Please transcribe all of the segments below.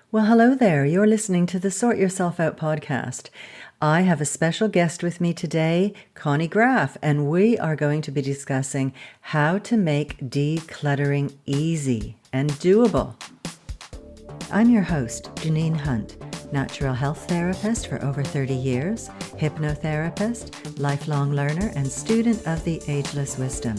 Well, hello there. You're listening to the Sort Yourself Out podcast. I have a special guest with me today, Conny Graf, and we are going to be discussing how to make decluttering easy and doable. I'm your host, Janine Hunt, natural health therapist for over 30 years, hypnotherapist, lifelong learner, and student of the Ageless Wisdom.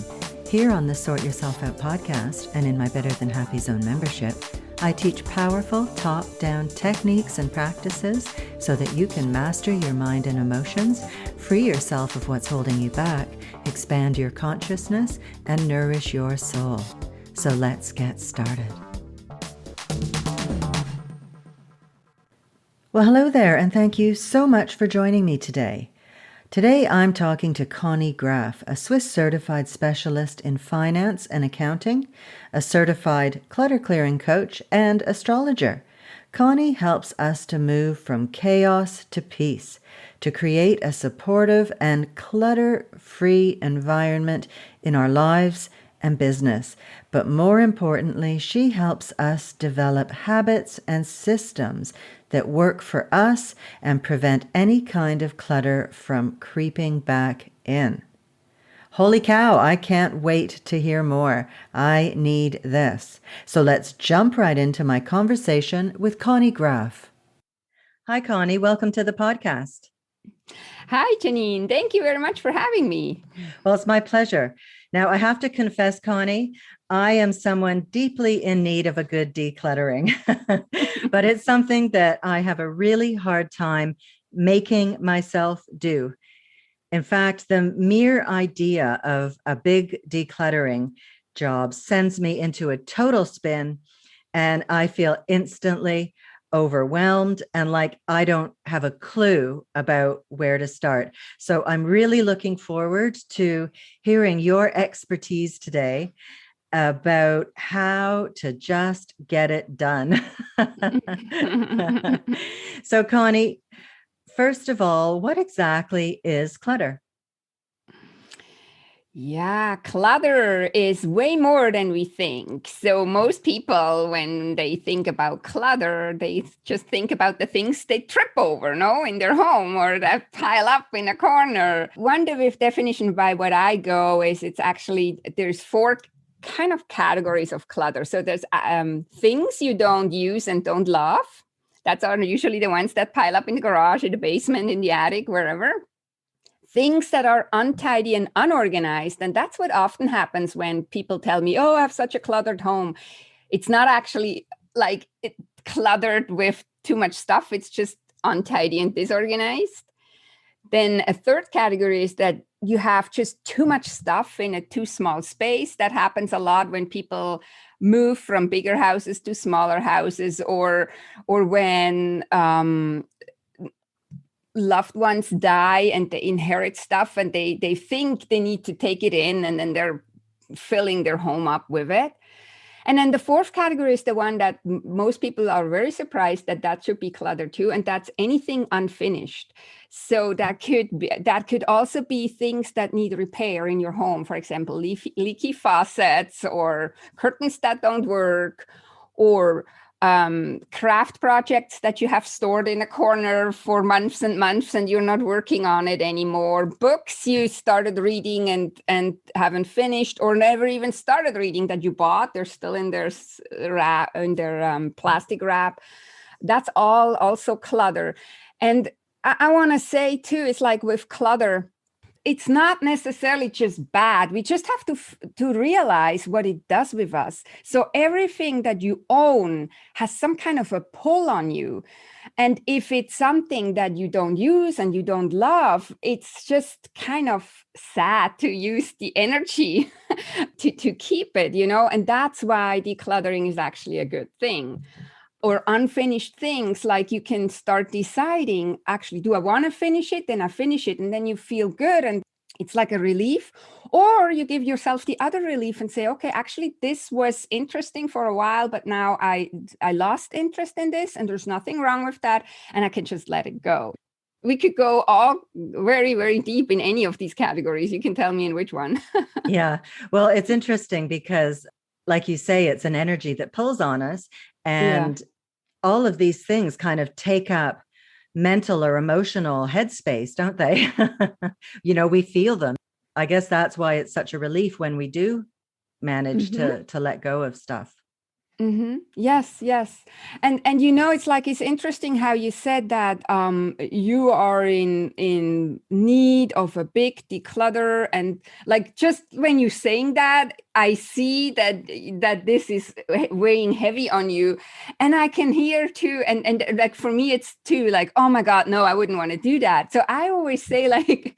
Here on the Sort Yourself Out podcast and in my Better Than Happy Zone membership, I teach powerful top-down techniques and practices so that you can master your mind and emotions, free yourself of what's holding you back, expand your consciousness, and nourish your soul. So let's get started. Well, hello there, and thank you so much for joining me today. Today, I'm talking to Conny Graf, a Swiss certified specialist in finance and accounting, a certified clutter clearing coach, and astrologer. Conny helps us to move from chaos to peace, to create a supportive and clutter-free environment in our lives and business. But more importantly, she helps us develop habits and systems that work for us and prevent any kind of clutter from creeping back in. Holy cow, I can't wait to hear more. I need this. So let's jump right into my conversation with Conny Graf. Hi, Conny. Welcome to the podcast. Hi, Janine. Thank you very much for having me. Well, it's my pleasure. Now, I have to confess, Conny, I am someone deeply in need of a good decluttering, but it's something that I have a really hard time making myself do. In fact, the mere idea of a big decluttering job sends me into a total spin, and I feel instantly overwhelmed and like I don't have a clue about where to start. So I'm really looking forward to hearing your expertise today about how to just get it done. So, Conny, first of all, what exactly is clutter? Yeah, clutter is way more than we think. So most people, when they think about clutter, they just think about the things they trip over, no, in their home or that pile up in a corner. One definition by what I go is it's actually, there's four kind of categories of clutter. So there's things you don't use and don't love. That's are usually the ones that pile up in the garage, in the basement, in the attic, wherever. Things that are untidy and unorganized. And that's what often happens when people tell me, oh, I have such a cluttered home. It's not actually like it cluttered with too much stuff. It's just untidy and disorganized. Then a third category is that you have just too much stuff in a too small space. That happens a lot when people move from bigger houses to smaller houses, or when loved ones die and they inherit stuff and they think they need to take it in, and then they're filling their home up with it. And then the fourth category is the one that most people are very surprised that should be cluttered too, and that's anything unfinished. So that could also be things that need repair in your home. For example, leaky faucets, or curtains that don't work, or craft projects that you have stored in a corner for months and months and you're not working on it anymore, books you started reading and haven't finished or never even started reading that you bought, they're still in their plastic wrap. That's all also clutter. And I want to say too, it's like with clutter, it's not necessarily just bad. We just have to realize what it does with us. So everything that you own has some kind of a pull on you. And if it's something that you don't use and you don't love, it's just kind of sad to use the energy to keep it, and that's why decluttering is actually a good thing. Or unfinished things, like you can start deciding, actually, do I want to finish it? Then I finish it, and then you feel good, and it's like a relief. Or you give yourself the other relief and say, okay, actually, this was interesting for a while, but now I lost interest in this, and there's nothing wrong with that, and I can just let it go. We could go all very, very deep in any of these categories. You can tell me in which one. Yeah, well, it's interesting because, like you say, it's an energy that pulls on us. And all of these things kind of take up mental or emotional headspace, don't they? We feel them. I guess that's why it's such a relief when we do manage Mm-hmm. to let go of stuff. Mm-hmm. Yes, yes. And it's like, it's interesting how you said that you are in need of a big declutter, and like, just when you're saying that, I see that this is weighing heavy on you, and I can hear too, and like, for me it's too, like, oh my God, no, I wouldn't want to do that. So I always say, like,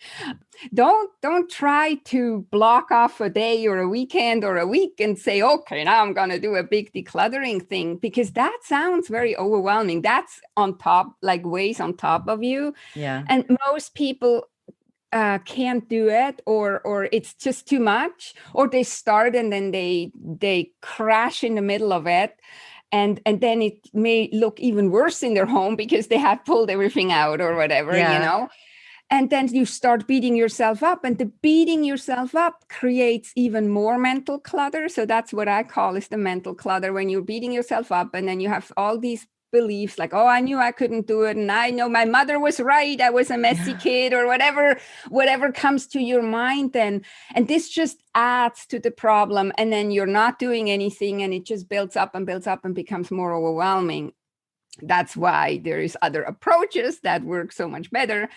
don't try to block off a day or a weekend or a week and say, okay, now I'm going to do a big decluttering thing, because that sounds very overwhelming. That's on top, like weighs on top of you. Yeah. And most people can't do it, or it's just too much, or they start and then they crash in the middle of it. And then it may look even worse in their home because they have pulled everything out or whatever, Yeah. And then you start beating yourself up, and the beating yourself up creates even more mental clutter. So that's what I call is the mental clutter, when you're beating yourself up, and then you have all these beliefs like, oh, I knew I couldn't do it, and I know my mother was right, I was a messy kid, or whatever comes to your mind then. And this just adds to the problem, and then you're not doing anything, and it just builds up and builds up and becomes more overwhelming. That's why there is other approaches that work so much better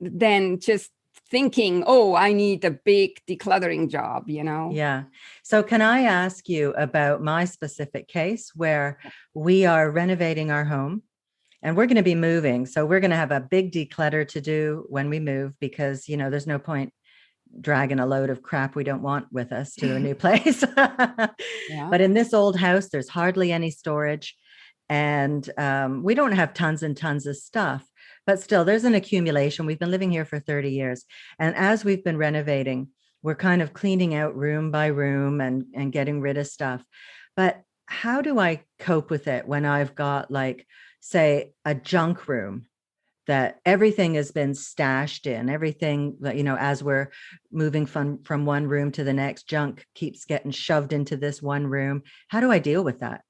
than just thinking, oh, I need a big decluttering job, Yeah. So can I ask you about my specific case where we are renovating our home and we're going to be moving? So we're going to have a big declutter to do when we move, because, there's no point dragging a load of crap we don't want with us to a new place. Yeah. But in this old house, there's hardly any storage. And we don't have tons and tons of stuff, but still there's an accumulation. We've been living here for 30 years. And as we've been renovating, we're kind of cleaning out room by room and getting rid of stuff. But how do I cope with it when I've got, like, say, a junk room that everything has been stashed in, everything that, as we're moving from one room to the next, junk keeps getting shoved into this one room. How do I deal with that?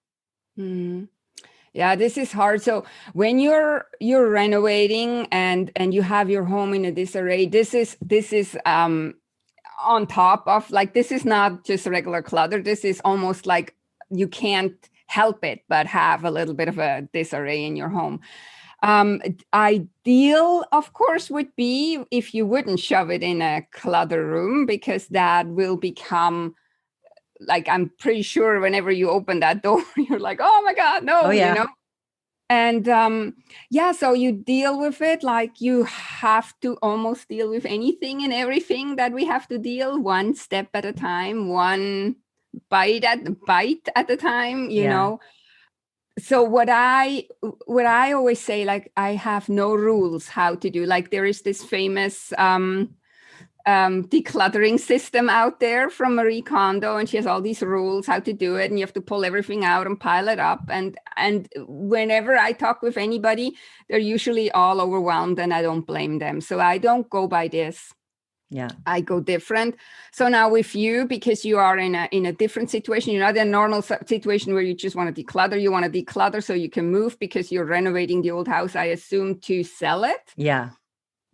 Mm-hmm. Yeah, this is hard. So when you're renovating and you have your home in a disarray, this is on top of, like, this is not just regular clutter. This is almost like you can't help it but have a little bit of a disarray in your home. Ideal, of course, would be if you wouldn't shove it in a clutter room, because that will become, like, I'm pretty sure whenever you open that door, you're like, oh my God, no, Oh, yeah. And so you deal with it like you have to almost deal with anything and everything that we have to deal, one step at a time, one bite at a time, Yeah. So what I always say, like, I have no rules how to do. Like, there is this famous decluttering system out there from Marie Kondo, and she has all these rules how to do it, and you have to pull everything out and pile it up. And whenever I talk with anybody, they're usually all overwhelmed, and I don't blame them. So I don't go by this. Yeah. I go different. So now with you, because you are in a different situation, you're not in a normal situation where you just want to declutter. You want to declutter so you can move, because you're renovating the old house, I assume, to sell it. Yeah.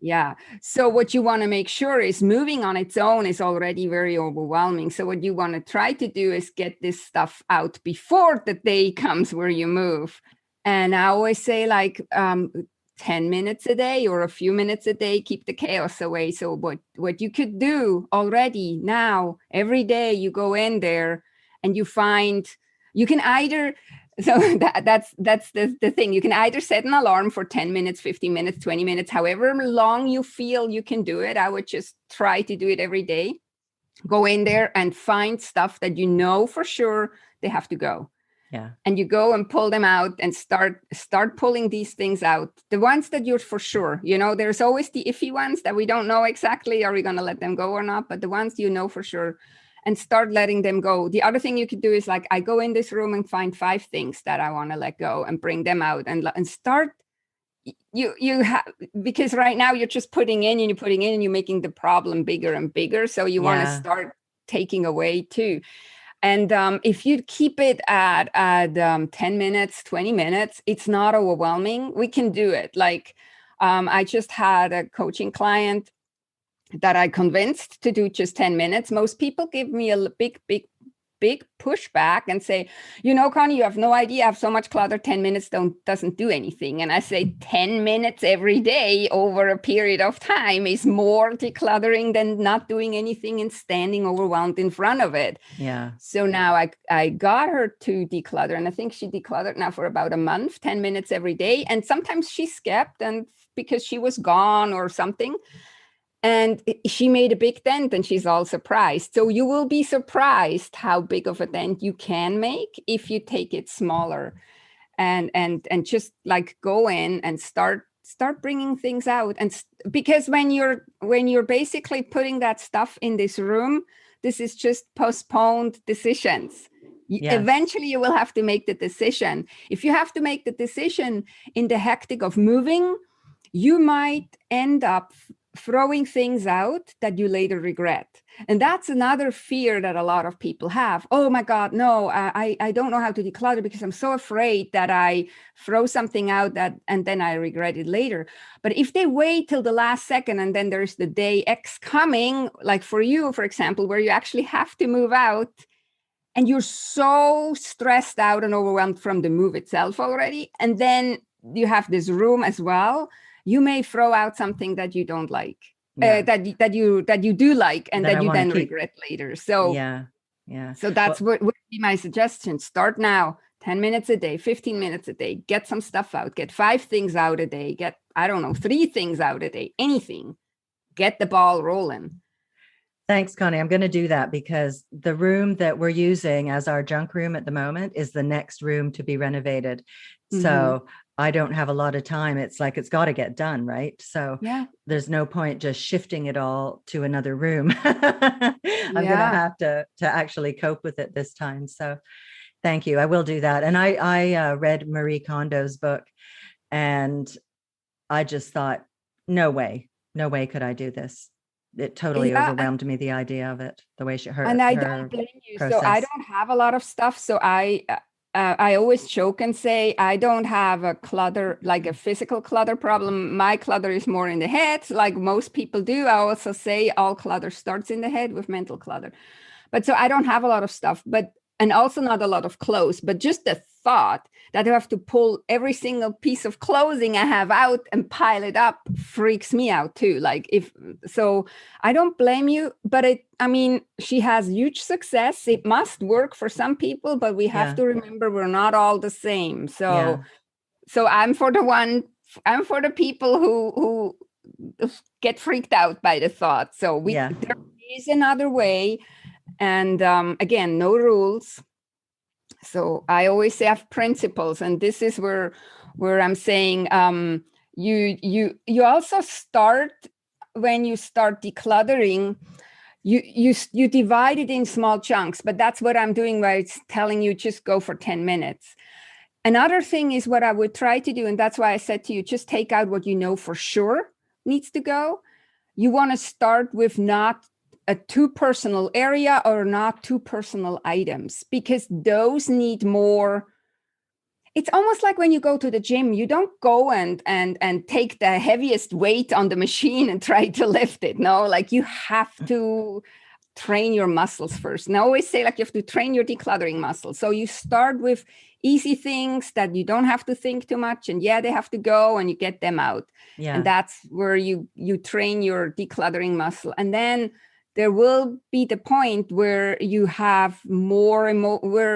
Yeah. So what you want to make sure is, moving on its own is already very overwhelming. So what you want to try to do is get this stuff out before the day comes where you move. And I always say, like, 10 minutes a day or a few minutes a day, keep the chaos away. So what you could do already now, every day you go in there and you find, you can either, so that's the thing. You can either set an alarm for 10 minutes, 15 minutes, 20 minutes, however long you feel you can do it. I would just try to do it every day. Go in there and find stuff that you know for sure they have to go. Yeah. And you go and pull them out and start pulling these things out. The ones that you're for sure, there's always the iffy ones that we don't know exactly, are we going to let them go or not? But the ones you know for sure, and start letting them go. The other thing you could do is, like, I go in this room and find 5 things that I want to let go and bring them out and start. You have, because right now you're just putting in and you're making the problem bigger and bigger. So you want to start taking away too. And if you keep it at 10 minutes, 20 minutes, it's not overwhelming. We can do it. Like I just had a coaching client that I convinced to do just 10 minutes. Most people give me a big pushback and say, Connie, you have no idea. I have so much clutter. 10 minutes doesn't do anything. And I say 10 minutes every day over a period of time is more decluttering than not doing anything and standing overwhelmed in front of it. Yeah. So now I got her to declutter, and I think she decluttered now for about a month, 10 minutes every day. And sometimes she skipped and because she was gone or something. And she made a big dent, and she's all surprised. So you will be surprised how big of a dent you can make if you take it smaller, and just like go in and start bringing things out. And because when you're basically putting that stuff in this room, this is just postponed decisions. Yes. Eventually you will have to make the decision. If you have to make the decision in the hectic of moving, you might end up throwing things out that you later regret. And that's another fear that a lot of people have. Oh my God, no, I don't know how to declutter because I'm so afraid that I throw something out and then I regret it later. But if they wait till the last second and then there's the day X coming, like for you, for example, where you actually have to move out and you're so stressed out and overwhelmed from the move itself already, and then you have this room as well, you may throw out something that you don't like, that you do like, and that you then regret later. So yeah. So that's what would be my suggestion. Start now, 10 minutes a day, 15 minutes a day. Get some stuff out. Get 5 things out a day. Get 3 things out a day. Anything. Get the ball rolling. Thanks, Connie. I'm going to do that because the room that we're using as our junk room at the moment is the next room to be renovated. Mm-hmm. So I don't have a lot of time. It's like, it's got to get done, right? So there's no point just shifting it all to another room. I'm going to have to actually cope with it this time. So thank you. I will do that. And I read Marie Kondo's book, and I just thought, no way could I do this. It totally overwhelmed me, the idea of it, the way and I don't blame you. Process. So I don't have a lot of stuff. So I always joke and say I don't have a clutter, like a physical clutter problem. My clutter is more in the head, like most people do. I also say all clutter starts in the head with mental clutter. But so I don't have a lot of stuff, and also not a lot of clothes, but just the thought that I have to pull every single piece of clothing I have out and pile it up freaks me out too. So I don't blame you, but she has huge success. It must work for some people, but we have to remember we're not all the same. So I'm for the people who get freaked out by the thought. So there is another way. And again, no rules. So I always say I have principles, and this is where I'm saying you also start, when you start decluttering, you divide it in small chunks. But that's what I'm doing, where it's telling you just go for 10 minutes. Another thing is what I would try to do, and that's why I said to you, just take out what you know for sure needs to go. You want to start with not a too personal area or not too personal items, because those need more. It's almost like when you go to the gym, you don't go and take the heaviest weight on the machine and try to lift it. No, like you have to train your muscles first. And I always say, like, you have to train your decluttering muscles. So you start with easy things that you don't have to think too much, and they have to go, and you get them out. And that's where you train your decluttering muscle. And then there will be the point where you have more emotionally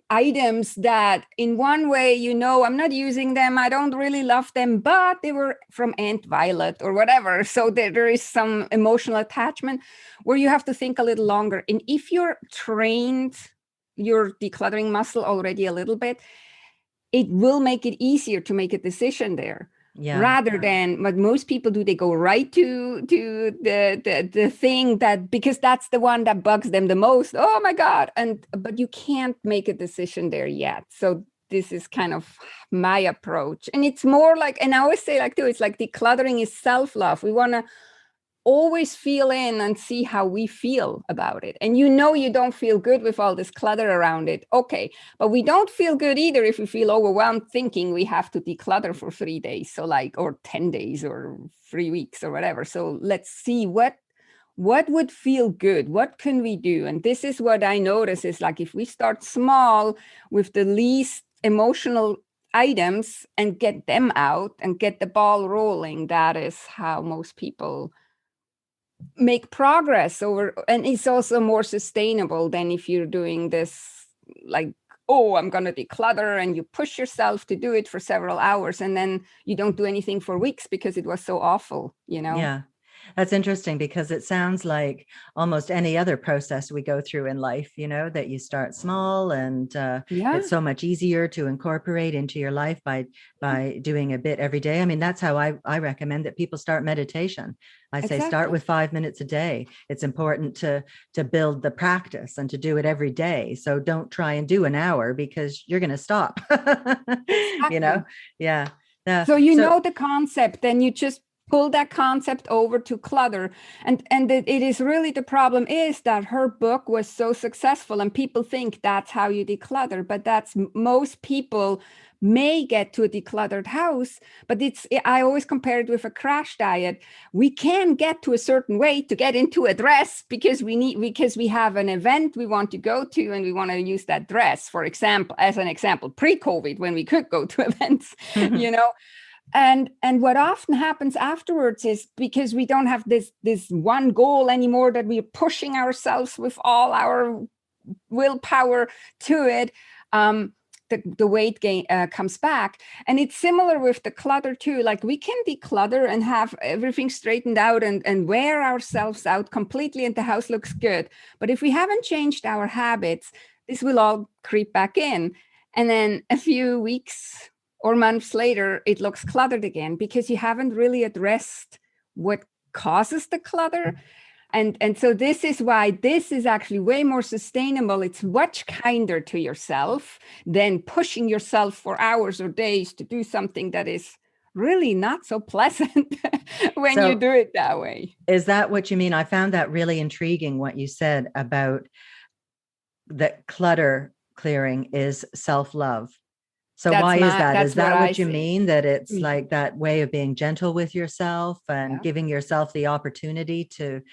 items that in one way, I'm not using them, I don't really love them, but they were from Aunt Violet or whatever. So there is some emotional attachment where you have to think a little longer. And if you're trained your decluttering muscle already a little bit, it will make it easier to make a decision there. Rather than what most people do, they go right to the thing that, because that's the one that bugs them the most. Oh my God. But you can't make a decision there yet. So this is kind of my approach. And it's more like, and I always say like too, it's like decluttering is self-love. We want to always feel in and see how we feel about it. And you don't feel good with all this clutter around it. Okay, but we don't feel good either if we feel overwhelmed thinking we have to declutter for 3 days. So or 10 days or 3 weeks or whatever. So let's see what would feel good? What can we do? And this is what I notice is if we start small with the least emotional items and get them out and get the ball rolling, that is how most people make progress and it's also more sustainable than if you're doing this oh, I'm going to declutter, and you push yourself to do it for several hours and then you don't do anything for weeks because it was so awful, Yeah. That's interesting because it sounds like almost any other process we go through in life, that you start small and it's so much easier to incorporate into your life by doing a bit every day. I mean, that's how I recommend that people start meditation. I say start with 5 minutes a day. It's important to build the practice and to do it every day. So don't try and do an hour because you're going to stop, Yeah. So know the concept, then you just pull that concept over to clutter. And it is really, the problem is that her book was so successful and people think that's how you declutter, but most people may get to a decluttered house, but I always compare it with a crash diet. We can get to a certain weight to get into a dress because we have an event we want to go to and we want to use that dress, for example, as an example, pre-COVID, when we could go to events, And what often happens afterwards is because we don't have this one goal anymore that we're pushing ourselves with all our willpower to it, the weight gain comes back. And it's similar with the clutter too. We can declutter and have everything straightened out and wear ourselves out completely and the house looks good. But if we haven't changed our habits, this will all creep back in. And then a few weeks or months later, it looks cluttered again because you haven't really addressed what causes the clutter. And so this is why this is actually way more sustainable. It's much kinder to yourself than pushing yourself for hours or days to do something that is really not so pleasant when you do it that way. Is that what you mean? I found that really intriguing, what you said about that clutter clearing is self-love. So why is that? Is that what you mean? That it's like that way of being gentle with yourself and giving yourself the opportunity to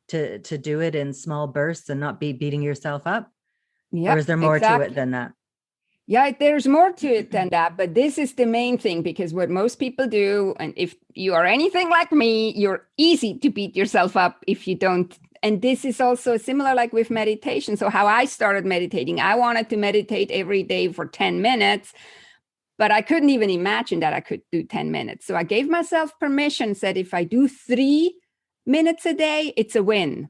do it in small bursts and not be beating yourself up? Or is there more to it than that? Yeah, there's more to it than that, but this is the main thing, because what most people do, and if you are anything like me, you're easy to beat yourself up if you don't. And this is also similar like with meditation. So how I started meditating, I wanted to meditate every day for 10 minutes, but I couldn't even imagine that I could do 10 minutes. So I gave myself permission, said if I do 3 minutes a day, it's a win.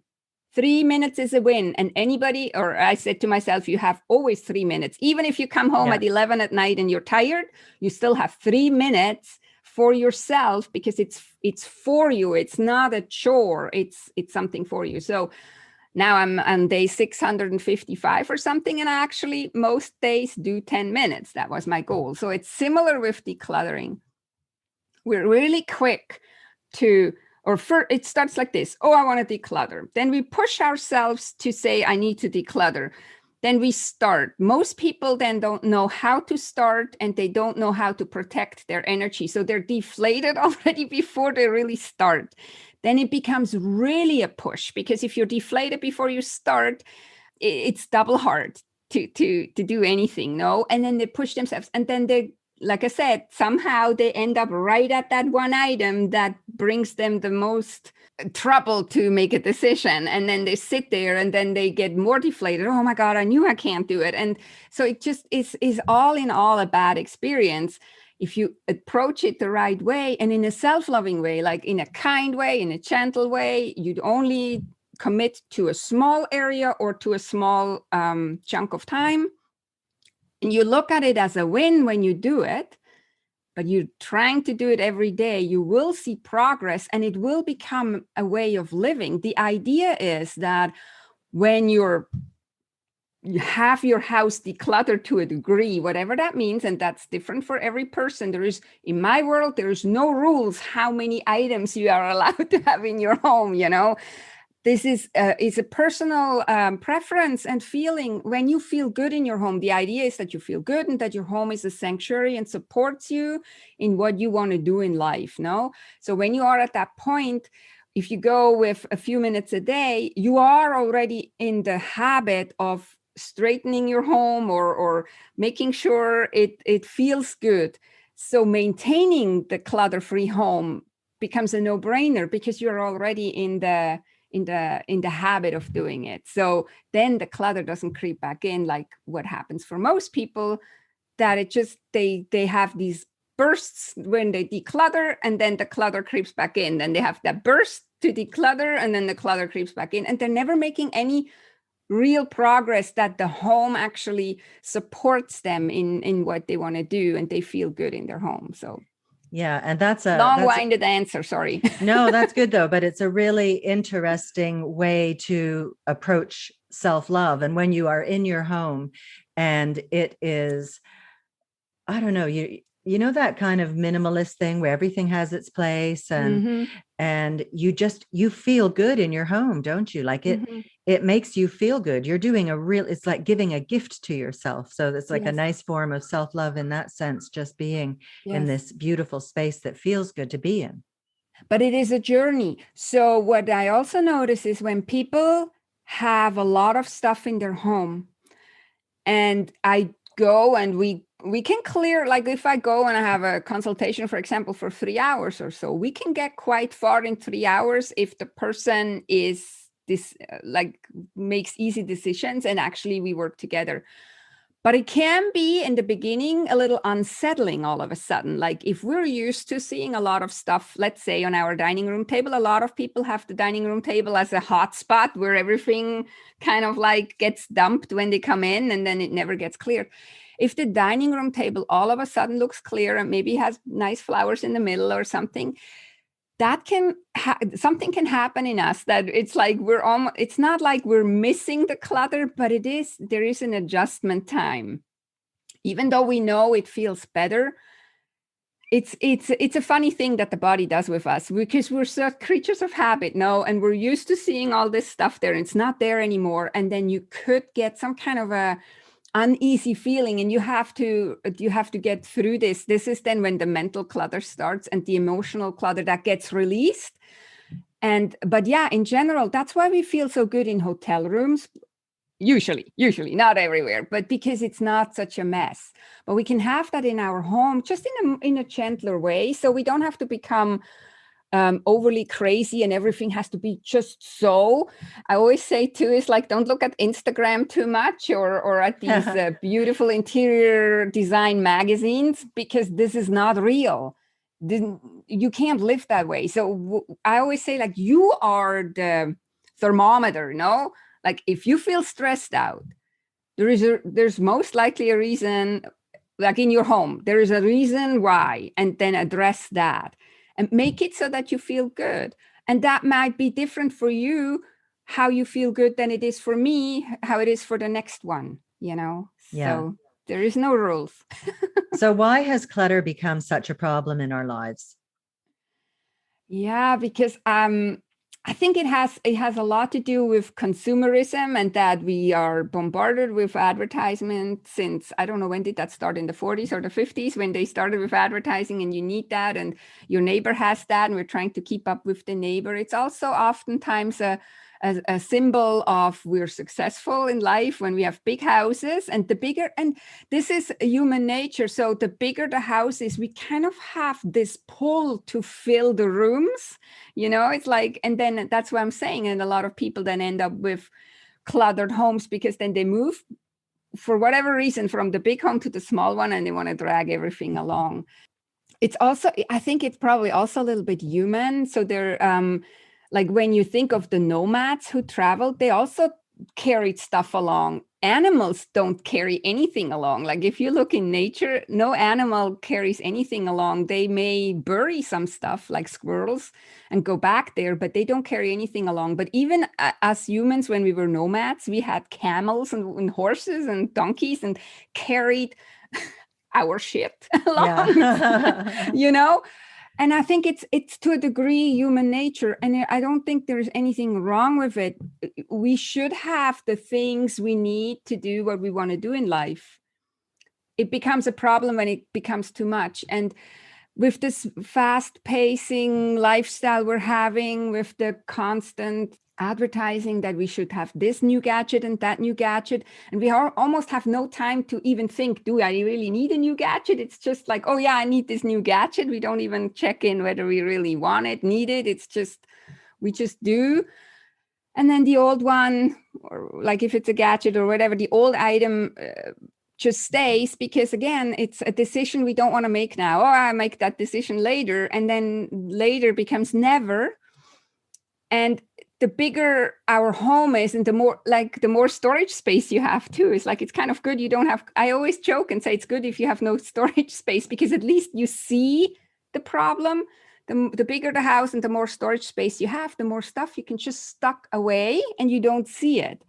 3 minutes is a win. And I said to myself, you have always 3 minutes. Even if you come home at 11 at night and you're tired, you still have 3 minutes for yourself, because it's for you. It's not a chore. It's something for you. So now I'm on day 655 or something, and I actually most days do 10 minutes. That was my goal. So it's similar with decluttering. We're really quick to, it starts like this. Oh, I want to declutter. Then we push ourselves to say, I need to declutter. Then we start. Most people then don't know how to start, and they don't know how to protect their energy. So they're deflated already before they really start. Then it becomes really a push, because if you're deflated before you start, it's double hard to do anything, no? And then they push themselves, and then they, like I said, somehow they end up right at that one item that brings them the most trouble to make a decision. And then they sit there and then they get more deflated. Oh my God, I knew I can't do it. And so it just is all in all a bad experience. If you approach it the right way and in a self-loving way, like in a kind way, in a gentle way, you'd only commit to a small area or to a small chunk of time. And you look at it as a win when you do it, but you're trying to do it every day, you will see progress and it will become a way of living. The idea is that when you're you have your house decluttered to a degree, whatever that means, and that's different for every person. There is, in my world, there is no rules how many items you are allowed to have in your home, you know. This is a personal preference and feeling. When you feel good in your home, the idea is that you feel good and that your home is a sanctuary and supports you in what you want to do in life, no? So when you are at that point, if you go with a few minutes a day, you are already in the habit of straightening your home or making sure it feels good. So maintaining the clutter-free home becomes a no-brainer because you're already in the habit of doing it. So then the clutter doesn't creep back in, like what happens for most people, that it just they have these bursts when they declutter, and then the clutter creeps back in. Then they have that burst to declutter, and then the clutter creeps back in, and they're never making any real progress that the home actually supports them in what they want to do, and they feel good in their home. So yeah, and that's a long-winded answer, sorry. No, that's good though, but it's a really interesting way to approach self-love. And when you are in your home and it is, I don't know, you know, that kind of minimalist thing where everything has its place, and you feel good in your home, don't you? Like it makes you feel good. You're doing it's like giving a gift to yourself. So it's like a nice form of self-love in that sense, just being in this beautiful space that feels good to be in. But it is a journey. So what I also notice is when people have a lot of stuff in their home, and I go and we can clear, like if I go and I have a consultation, for example, for 3 hours or so, we can get quite far in 3 hours if the person is this like makes easy decisions and actually we work together. But it can be in the beginning a little unsettling all of a sudden. Like if we're used to seeing a lot of stuff, let's say on our dining room table, a lot of people have the dining room table as a hot spot where everything kind of like gets dumped when they come in and then it never gets cleared. If the dining room table all of a sudden looks clear and maybe has nice flowers in the middle or something, that can something can happen in us that it's like it's not like we're missing the clutter, but there is an adjustment time. Even though we know it feels better, it's a funny thing that the body does with us, because we're such creatures of habit, no, and we're used to seeing all this stuff there and it's not there anymore, and then you could get some kind of a uneasy feeling, and you have to get through this. This is then when the mental clutter starts and the emotional clutter that gets released. But yeah, in general, that's why we feel so good in hotel rooms, usually, not everywhere, but because it's not such a mess. But we can have that in our home, just in a gentler way, so we don't have to become overly crazy and everything has to be just so. I always say too, is like, don't look at Instagram too much or at these beautiful interior design magazines, because this is not real. You can't live that way. So I always say, like, you are the thermometer, no? Like if you feel stressed out, there's most likely a reason, like in your home, there is a reason why, and then address that. And make it so that you feel good. And that might be different for you, how you feel good, than it is for me, how it is for the next one, you know? Yeah. So there is no rules. So why has clutter become such a problem in our lives? Yeah, because I think it has a lot to do with consumerism, and that we are bombarded with advertisement since, I don't know, when did that start, in the 40s or the 50s, when they started with advertising, and you need that and your neighbor has that and we're trying to keep up with the neighbor. It's also oftentimes a symbol of we're successful in life when we have big houses, and this is human nature. So the bigger the house is, we kind of have this pull to fill the rooms, you know. It's like, and then that's what I'm saying, and a lot of people then end up with cluttered homes, because then they move for whatever reason from the big home to the small one, and they want to drag everything along. It's also, I think it's probably also a little bit human. So they're like when you think of the nomads who traveled, they also carried stuff along. animals don't carry anything along. Like if you look in nature, no animal carries anything along. They may bury some stuff like squirrels and go back there, but they don't carry anything along. But even as humans, when we were nomads, we had camels and horses and donkeys and carried our shit along, Yeah. you know? And I think it's to a degree human nature. And I don't think there's anything wrong with it. We should have the things we need to do what we want to do in life. It becomes a problem when it becomes too much. And with this fast pacing lifestyle we're having, with the constant advertising that we should have this new gadget and that new gadget, and we almost have no time to even think, do I really need a new gadget? It's just like, oh yeah, I need this new gadget. We don't even check in whether we really want it, need it. It's just, we just do. And then the old one, or like if it's a gadget or whatever, the old item just stays, because again, it's a decision we don't want to make now. Or I make that decision later, and then later becomes never. And the bigger our home is, and the more storage space you have too, it's like, it's kind of good. You don't have, I always joke and say it's good if you have no storage space, because at least you see the problem. The bigger the house and the more storage space you have, the more stuff you can just stuck away and you don't see it.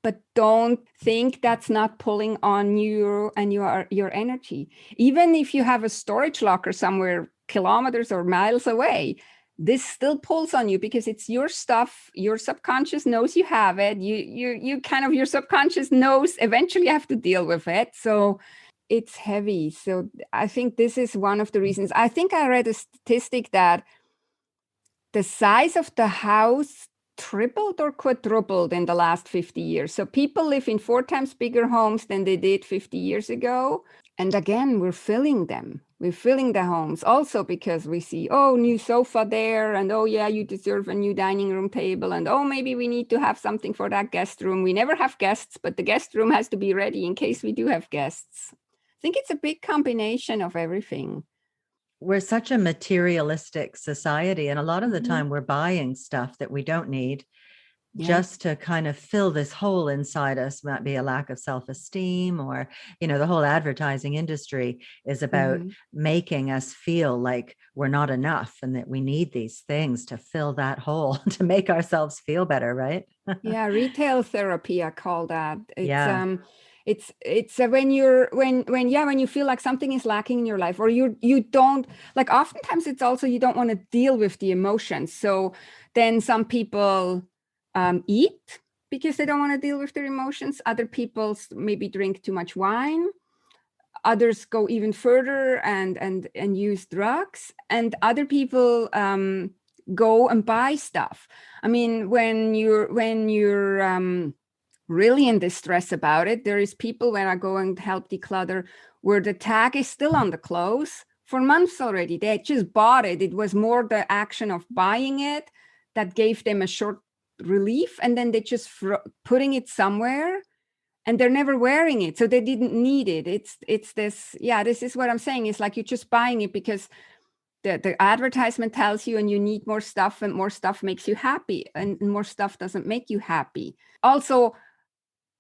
But don't think that's not pulling on you and your energy. Even if you have a storage locker somewhere kilometers or miles away, this still pulls on you, because it's your stuff. Your subconscious knows you have it. You kind of, your subconscious knows eventually you have to deal with it. So it's heavy. So I think this is one of the reasons. I think I read a statistic that the size of the house tripled or quadrupled in the last 50 years. So people live in 4 times bigger homes than they did 50 years ago. And again, we're filling them. We're filling the homes also because we see, oh, new sofa there. And oh, yeah, you deserve a new dining room table. And oh, maybe we need to have something for that guest room. We never have guests, but the guest room has to be ready in case we do have guests. I think it's a big combination of everything. We're such a materialistic society, and a lot of the time we're buying stuff that we don't need just to kind of fill this hole inside us. Might be a lack of self-esteem, or, the whole advertising industry is about making us feel like we're not enough and that we need these things to fill that hole to make ourselves feel better, right? Yeah, retail therapy, I call that. It's when you feel like something is lacking in your life, or you don't, like, oftentimes it's also you don't want to deal with the emotions. So then some people eat because they don't want to deal with their emotions. Other people maybe drink too much wine. Others go even further and use drugs. And other people go and buy stuff. I mean, when you're really in distress about it, there is people when I go and help declutter where the tag is still on the clothes for months already. They just bought it. It was more the action of buying it that gave them a short relief, and then they just putting it somewhere and they're never wearing it, so they didn't need it. It's this, this is what I'm saying. It's like you're just buying it because the advertisement tells you, and you need more stuff, and more stuff makes you happy, and more stuff doesn't make you happy. Also,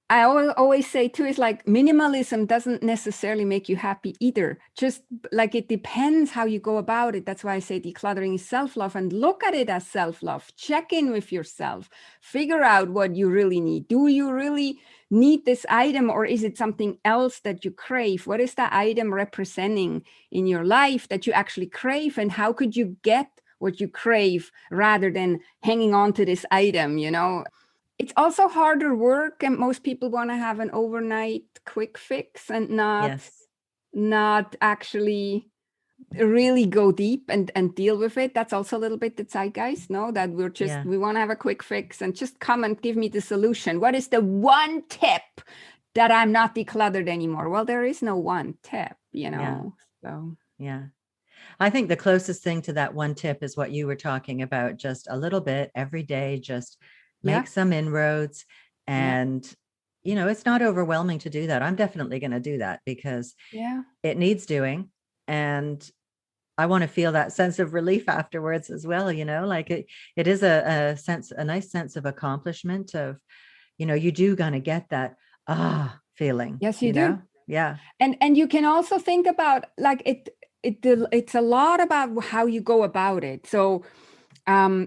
I always say too, is like minimalism doesn't necessarily make you happy either. Just like it depends how you go about it. That's why I say decluttering is self-love, and look at it as self-love. Check in with yourself. Figure out what you really need. Do you really need this item, or is it something else that you crave? What is the item representing in your life that you actually crave? And how could you get what you crave rather than hanging on to this item, It's also harder work, and most people want to have an overnight quick fix and not actually really go deep and deal with it. That's also a little bit the zeitgeist, no? That we want to have a quick fix and just come and give me the solution. What is the one tip that I'm not decluttered anymore? Well, there is no one tip, So I think the closest thing to that one tip is what you were talking about, just a little bit every day, just make some inroads. And, it's not overwhelming to do that. I'm definitely going to do that because it needs doing. And I want to feel that sense of relief afterwards as well. Like it is a nice sense of accomplishment of, you do going to get that, feeling. Yes, you do. Yeah. And you can also think about like it's a lot about how you go about it. So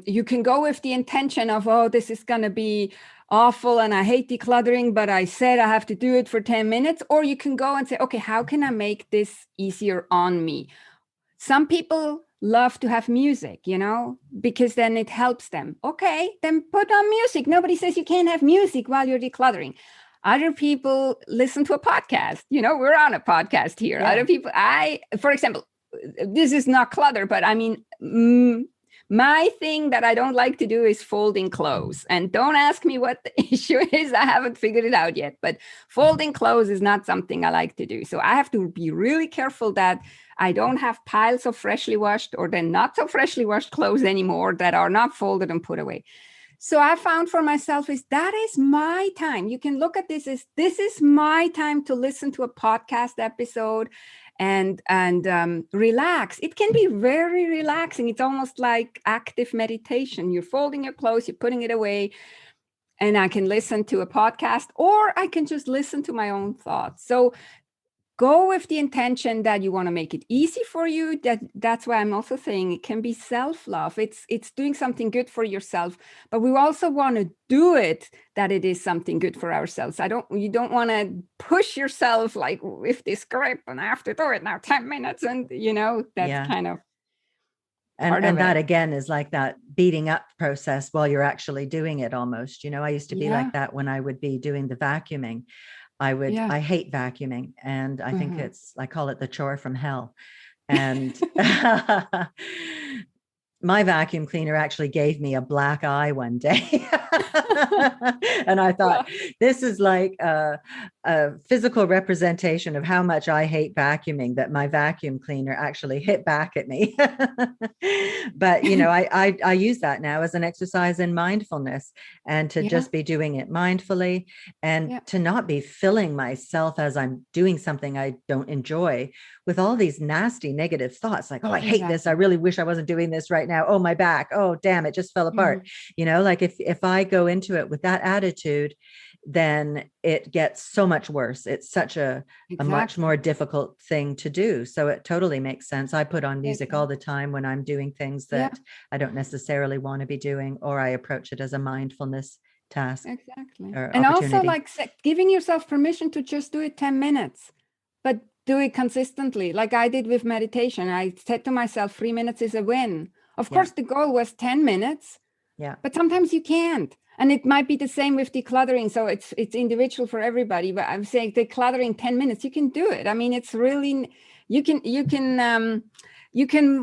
you can go with the intention of, oh, this is going to be awful and I hate decluttering, but I said I have to do it for 10 minutes. Or you can go and say, okay, how can I make this easier on me? Some people love to have music, because then it helps them. Okay, then put on music. Nobody says you can't have music while you're decluttering. Other people listen to a podcast. We're on a podcast here. Yeah. Other people, for example, this is not clutter, but I mean, my thing that I don't like to do is folding clothes. And don't ask me what the issue is. I haven't figured it out yet. But folding clothes is not something I like to do. So I have to be really careful that I don't have piles of freshly washed or then not so freshly washed clothes anymore that are not folded and put away. So I found for myself is that is my time. You can look at this as this is my time to listen to a podcast episode and relax. It can be very relaxing. It's almost like active meditation. You're folding your clothes, you're putting it away, and I can listen to a podcast or I can just listen to my own thoughts. So go with the intention that you want to make it easy for you. That's why I'm also saying it can be self-love. It's doing something good for yourself, but we also want to do it that it is something good for ourselves. You don't want to push yourself like with this grip and I have to do it now 10 minutes. And that's kind of and that again is like that beating up process while you're actually doing it almost. I used to be like that when I would be doing the vacuuming. I hate vacuuming, and I think I call it the chore from hell. And my vacuum cleaner actually gave me a black eye one day. And I thought, this is like a physical representation of how much I hate vacuuming, that my vacuum cleaner actually hit back at me. But, I use that now as an exercise in mindfulness, and to just be doing it mindfully, and to not be filling myself as I'm doing something I don't enjoy with all these nasty negative thoughts like, oh, I hate this. I really wish I wasn't doing this right now. Oh, my back. Oh, damn, it just fell apart. Like if I go into it with that attitude, then it gets so much worse. It's such a much more difficult thing to do. So it totally makes sense. I put on music all the time when I'm doing things that I don't necessarily want to be doing, or I approach it as a mindfulness task. Exactly. And also like giving yourself permission to just do it 10 minutes, but do it consistently. Like I did with meditation. I said to myself, 3 minutes is a win. Of course, the goal was 10 minutes. Yeah. But sometimes you can't. And it might be the same with decluttering. So it's individual for everybody. But I'm saying decluttering 10 minutes, you can do it. I mean, it's really, you can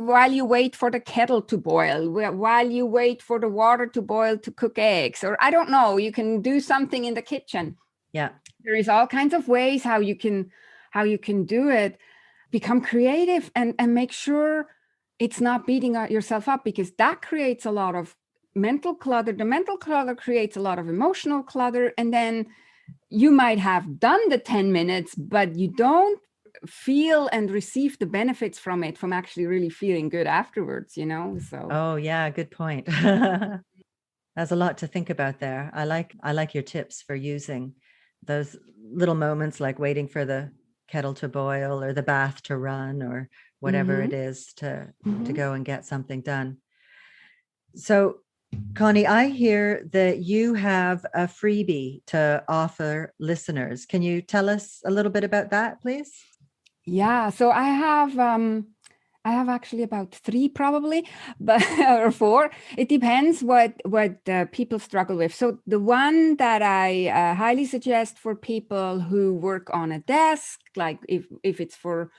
while you wait for the kettle to boil, while you wait for the water to boil to cook eggs, or I don't know, you can do something in the kitchen. Yeah. There is all kinds of ways how you can do it. Become creative and make sure it's not beating yourself up, because that creates a lot of mental clutter. The mental clutter creates a lot of emotional clutter. And then you might have done the 10 minutes, but you don't feel and receive the benefits from it, from actually really feeling good afterwards, so. Oh yeah, good point. There's a lot to think about there. I like your tips for using those little moments, like waiting for the kettle to boil or the bath to run or whatever it is to go and get something done. So Conny, I hear that you have a freebie to offer listeners. Can you tell us a little bit about that, please? Yeah, so I have actually about 3 probably, but or 4. It depends what people struggle with. So the one that I highly suggest for people who work on a desk, like if it's for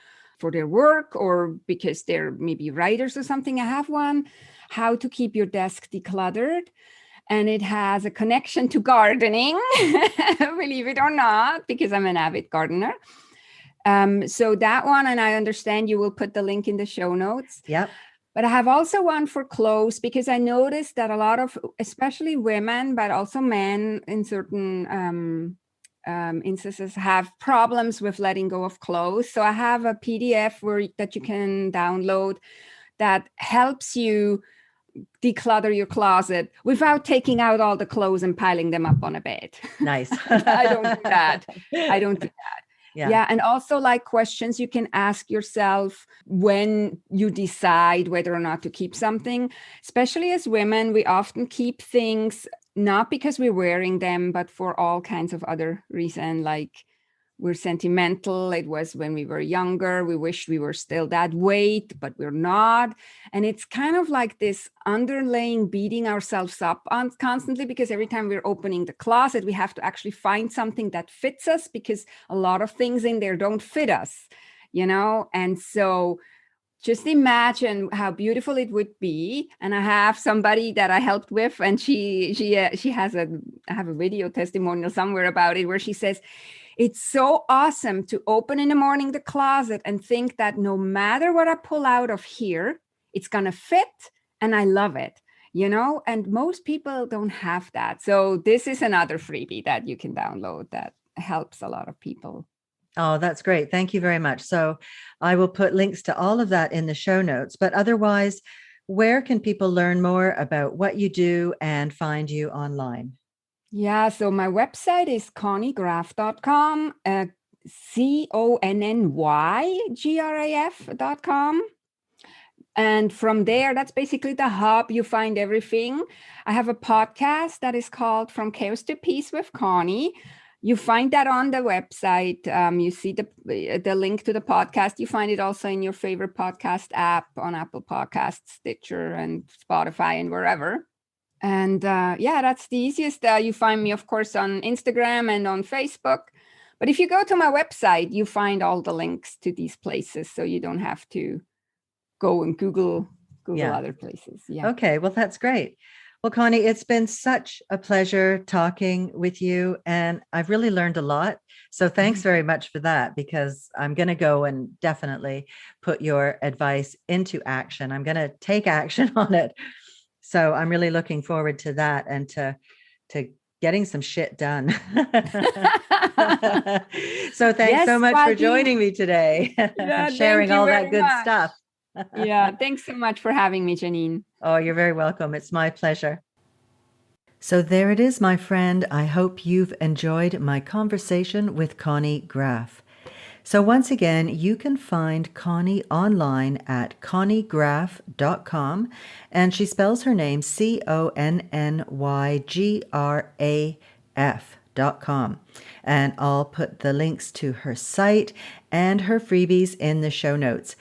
their work or because they're maybe writers or something, I have one, How to Keep Your Desk Decluttered. And it has a connection to gardening, believe it or not, because I'm an avid gardener. So that one, and I understand you will put the link in the show notes. Yep. But I have also one for clothes, because I noticed that a lot of, especially women, but also men in certain instances, have problems with letting go of clothes. So I have a PDF that you can download that helps you declutter your closet without taking out all the clothes and piling them up on a bed. Nice. I don't do that. I don't do that. Yeah. And also like questions you can ask yourself when you decide whether or not to keep something. Especially as women, we often keep things not because we're wearing them, but for all kinds of other reasons, like we're sentimental. It was when we were younger. We wished we were still that weight, but we're not. And it's kind of like this underlying beating ourselves up on constantly, because every time we're opening the closet, we have to actually find something that fits us, because a lot of things in there don't fit us, you know? And so just imagine how beautiful it would be. And I have somebody that I helped with, and she has I have a video testimonial somewhere about it, where she says, it's so awesome to open in the morning the closet and think that no matter what I pull out of here, it's going to fit and I love it, you know? And most people don't have that. So this is another freebie that you can download that helps a lot of people. Oh, that's great. Thank you very much. So I will put links to all of that in the show notes, but otherwise, where can people learn more about what you do and find you online? Yeah, so my website is connygraf.com, CONNYGRAF.com. And from there, that's basically the hub. You find everything. I have a podcast that is called From Chaos to Peace with Conny. You find that on the website. You see the link to the podcast. You find it also in your favorite podcast app on Apple Podcasts, Stitcher, and Spotify, and wherever. And that's the easiest. You find me, of course, on Instagram and on Facebook. But if you go to my website, you find all the links to these places, so you don't have to go and Google other places. Yeah. Okay, well, that's great. Well, Conny, it's been such a pleasure talking with you, and I've really learned a lot. So thanks very much for that, because I'm going to go and definitely put your advice into action. I'm going to take action on it. So I'm really looking forward to that and to getting some shit done. So thanks so much for joining me today, sharing all that good stuff. Yeah, thanks so much for having me, Janine. Oh, you're very welcome. It's my pleasure. So there it is, my friend. I hope you've enjoyed my conversation with Conny Graf. So once again, you can find Conny online at connygraf.com, and she spells her name CONNYGRAF.com. And I'll put the links to her site and her freebies in the show notes.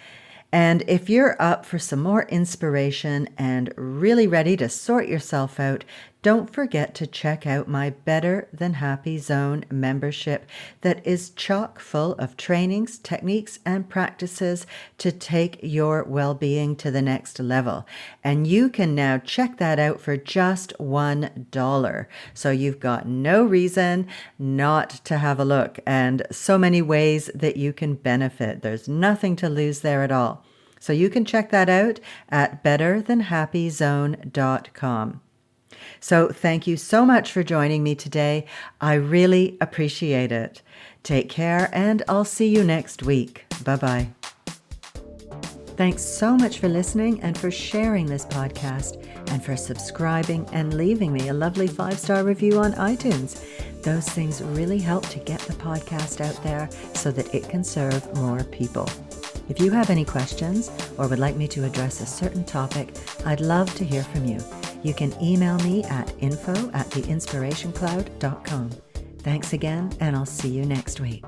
And if you're up for some more inspiration and really ready to sort yourself out, don't forget to check out my Better Than Happy Zone membership that is chock full of trainings, techniques, and practices to take your well-being to the next level. And you can now check that out for just $1. So you've got no reason not to have a look, and so many ways that you can benefit. There's nothing to lose there at all. So you can check that out at betterthanhappyzone.com. So thank you so much for joining me today. I really appreciate it. Take care, and I'll see you next week. Bye-bye. Thanks so much for listening and for sharing this podcast, and for subscribing and leaving me a lovely 5-star review on iTunes. Those things really help to get the podcast out there so that it can serve more people. If you have any questions or would like me to address a certain topic, I'd love to hear from you. You can email me at info@theinspirationcloud.com. Thanks again, and I'll see you next week.